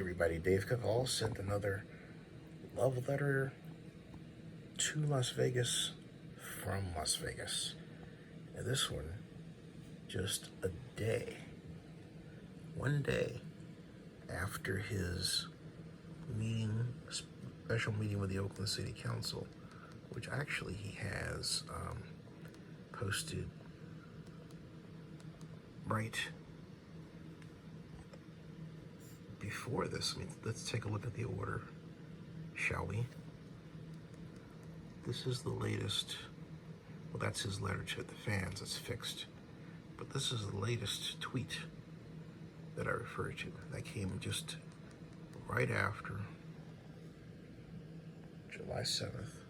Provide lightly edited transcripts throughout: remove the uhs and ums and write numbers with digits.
everybody, Dave Kaval sent another love letter to Las Vegas from Las Vegas. And this one, just one day after his special meeting with the Oakland City Council, which actually he has posted right before this. I mean, let's take a look at the order, shall we? This is the latest. Well, that's his letter to the fans. It's fixed. But this is the latest tweet that I referred to. That came just right after July 7th.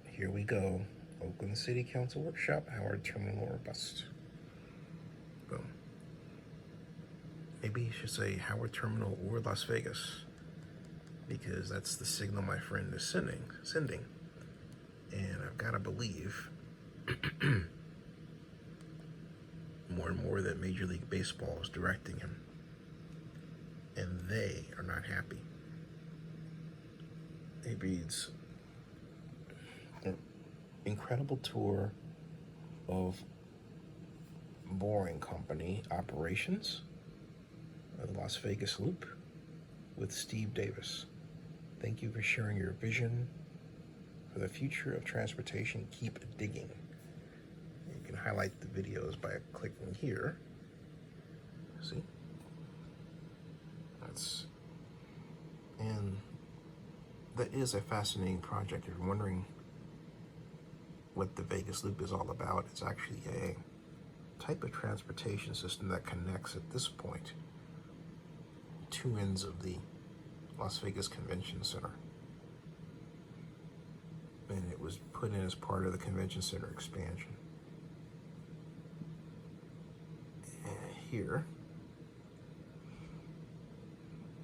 Here we go. Oakland City Council Workshop, Howard Terminal or Bust. Boom. Maybe you should say Howard Terminal or Las Vegas, because that's the signal my friend is sending. And I've got to believe more and more that Major League Baseball is directing him, and they are not happy. It reads, an incredible tour of Boring Company operations of the Las Vegas Loop with Steve Davis. Thank you for sharing your vision for the future of transportation. Keep digging. You can highlight the videos by clicking here. See? And that is a fascinating project. If you're wondering what the Vegas Loop is all about, it's actually a type of transportation system that connects at this point two ends of the Las Vegas Convention Center. And it was put in as part of the Convention Center expansion. And here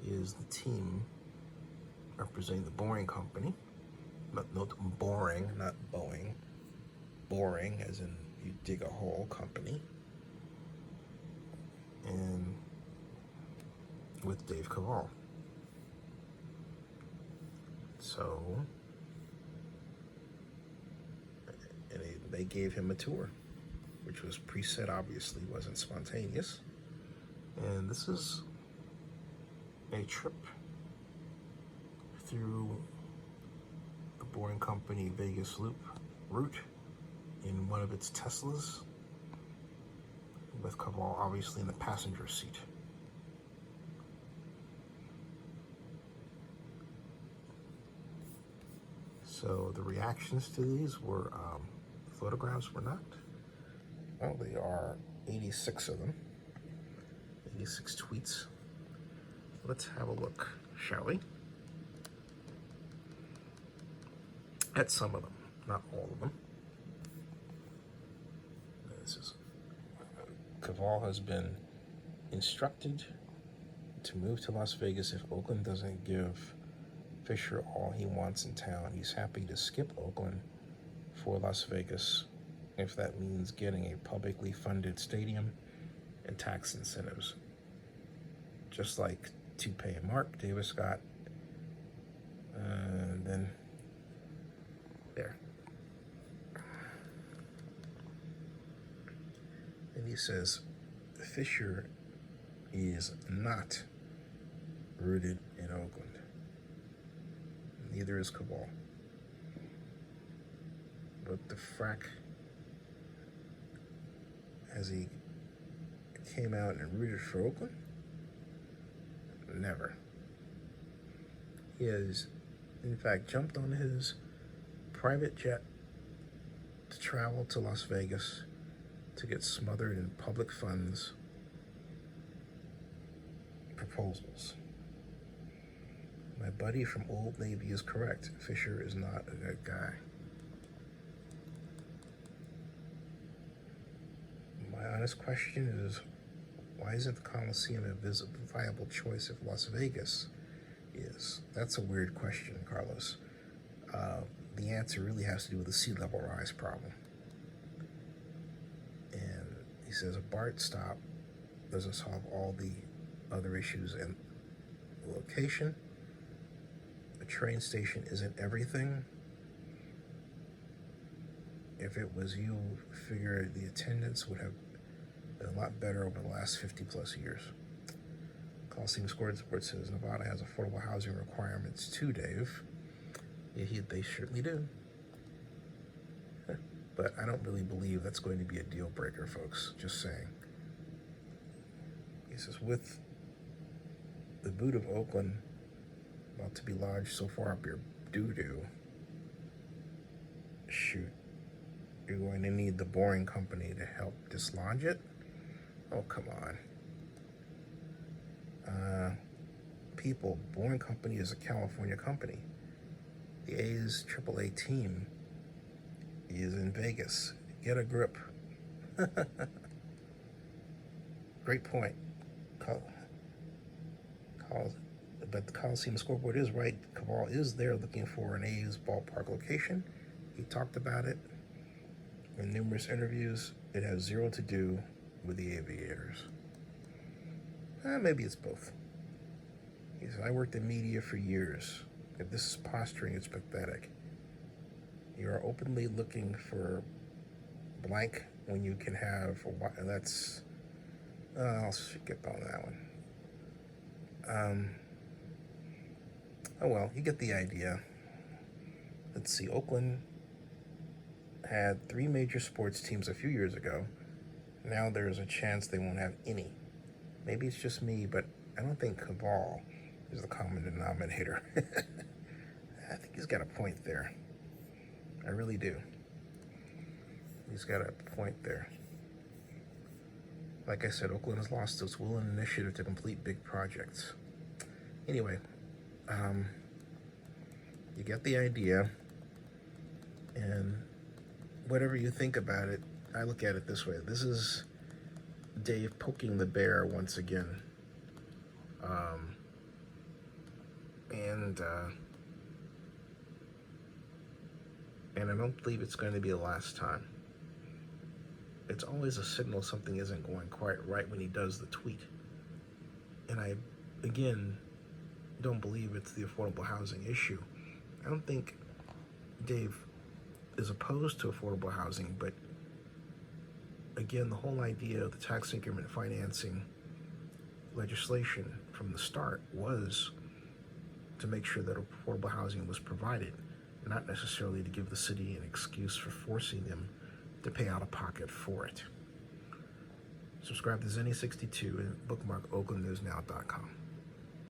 is the team representing the Boring Company. Not boring, not Boeing. Boring, as in you dig a hole, company. And with Dave Kaval. So, and they gave him a tour, which was preset, obviously, wasn't spontaneous. And this is a trip through the Boring Company Vegas Loop route in one of its Teslas, with Kaval obviously in the passenger seat. So the reactions to these were, photographs were not. Well, they are 86 of them, 86 tweets. Let's have a look, shall we? At some of them, not all of them. This is, Kaval has been instructed to move to Las Vegas if Oakland doesn't give Fisher all he wants in town. He's happy to skip Oakland for Las Vegas if that means getting a publicly funded stadium and tax incentives, just like Toupee Mark Davis got. And then there. And he says Fisher is not rooted in Oakland. Neither is Kaval. But the frack, has he came out and rooted for Oakland? Never. He has, in fact, jumped on his private jet to travel to Las Vegas to get smothered in public funds proposals. My buddy from Old Navy is correct. Fisher is not a good guy. My honest question is, why isn't the Coliseum a viable choice if Las Vegas is? That's a weird question, Carlos. The answer really has to do with the sea level rise problem. And he says a BART stop doesn't solve all the other issues and location. A train station isn't everything. If it was you, figure the attendance would have been a lot better over the last 50 plus years. Coliseum Squared Report says Nevada has affordable housing requirements too, Dave. Yeah, they certainly do. But I don't really believe that's going to be a deal breaker, folks. Just saying. He says, with the boot of Oakland about to be lodged so far up your doo-doo, shoot, you're going to need the Boring Company to help dislodge it? Oh, come on. People, Boring Company is a California company. The A's AAA team is in Vegas. Get a grip. Great point. But the Coliseum scoreboard is right. Kaval is there looking for an A's ballpark location. He talked about it in numerous interviews. It has zero to do with the Aviators. Maybe it's both. He said, I worked in media for years. If this is posturing, it's pathetic. You are openly looking for blank when you can have a that's I'll skip on that one. Oh well, you get the idea. Let's see, Oakland had 3 major sports teams a few years ago. Now there's a chance they won't have any. Maybe it's just me, but I don't think Kaval is the common denominator. I think he's got a point there. I really do. He's got a point there. Like I said, Oakland has lost its will and initiative to complete big projects. Anyway, you get the idea, and whatever you think about it, I look at it this way. This is Dave poking the bear once again. And I don't believe it's going to be the last time. It's always a signal something isn't going quite right when he does the tweet. And I, again, don't believe it's the affordable housing issue. I don't think Dave is opposed to affordable housing, but again, the whole idea of the tax increment financing legislation from the start was to make sure that affordable housing was provided, not necessarily to give the city an excuse for forcing them to pay out of pocket for it. Subscribe to Zenny62 and bookmark oaklandnewsnow.com.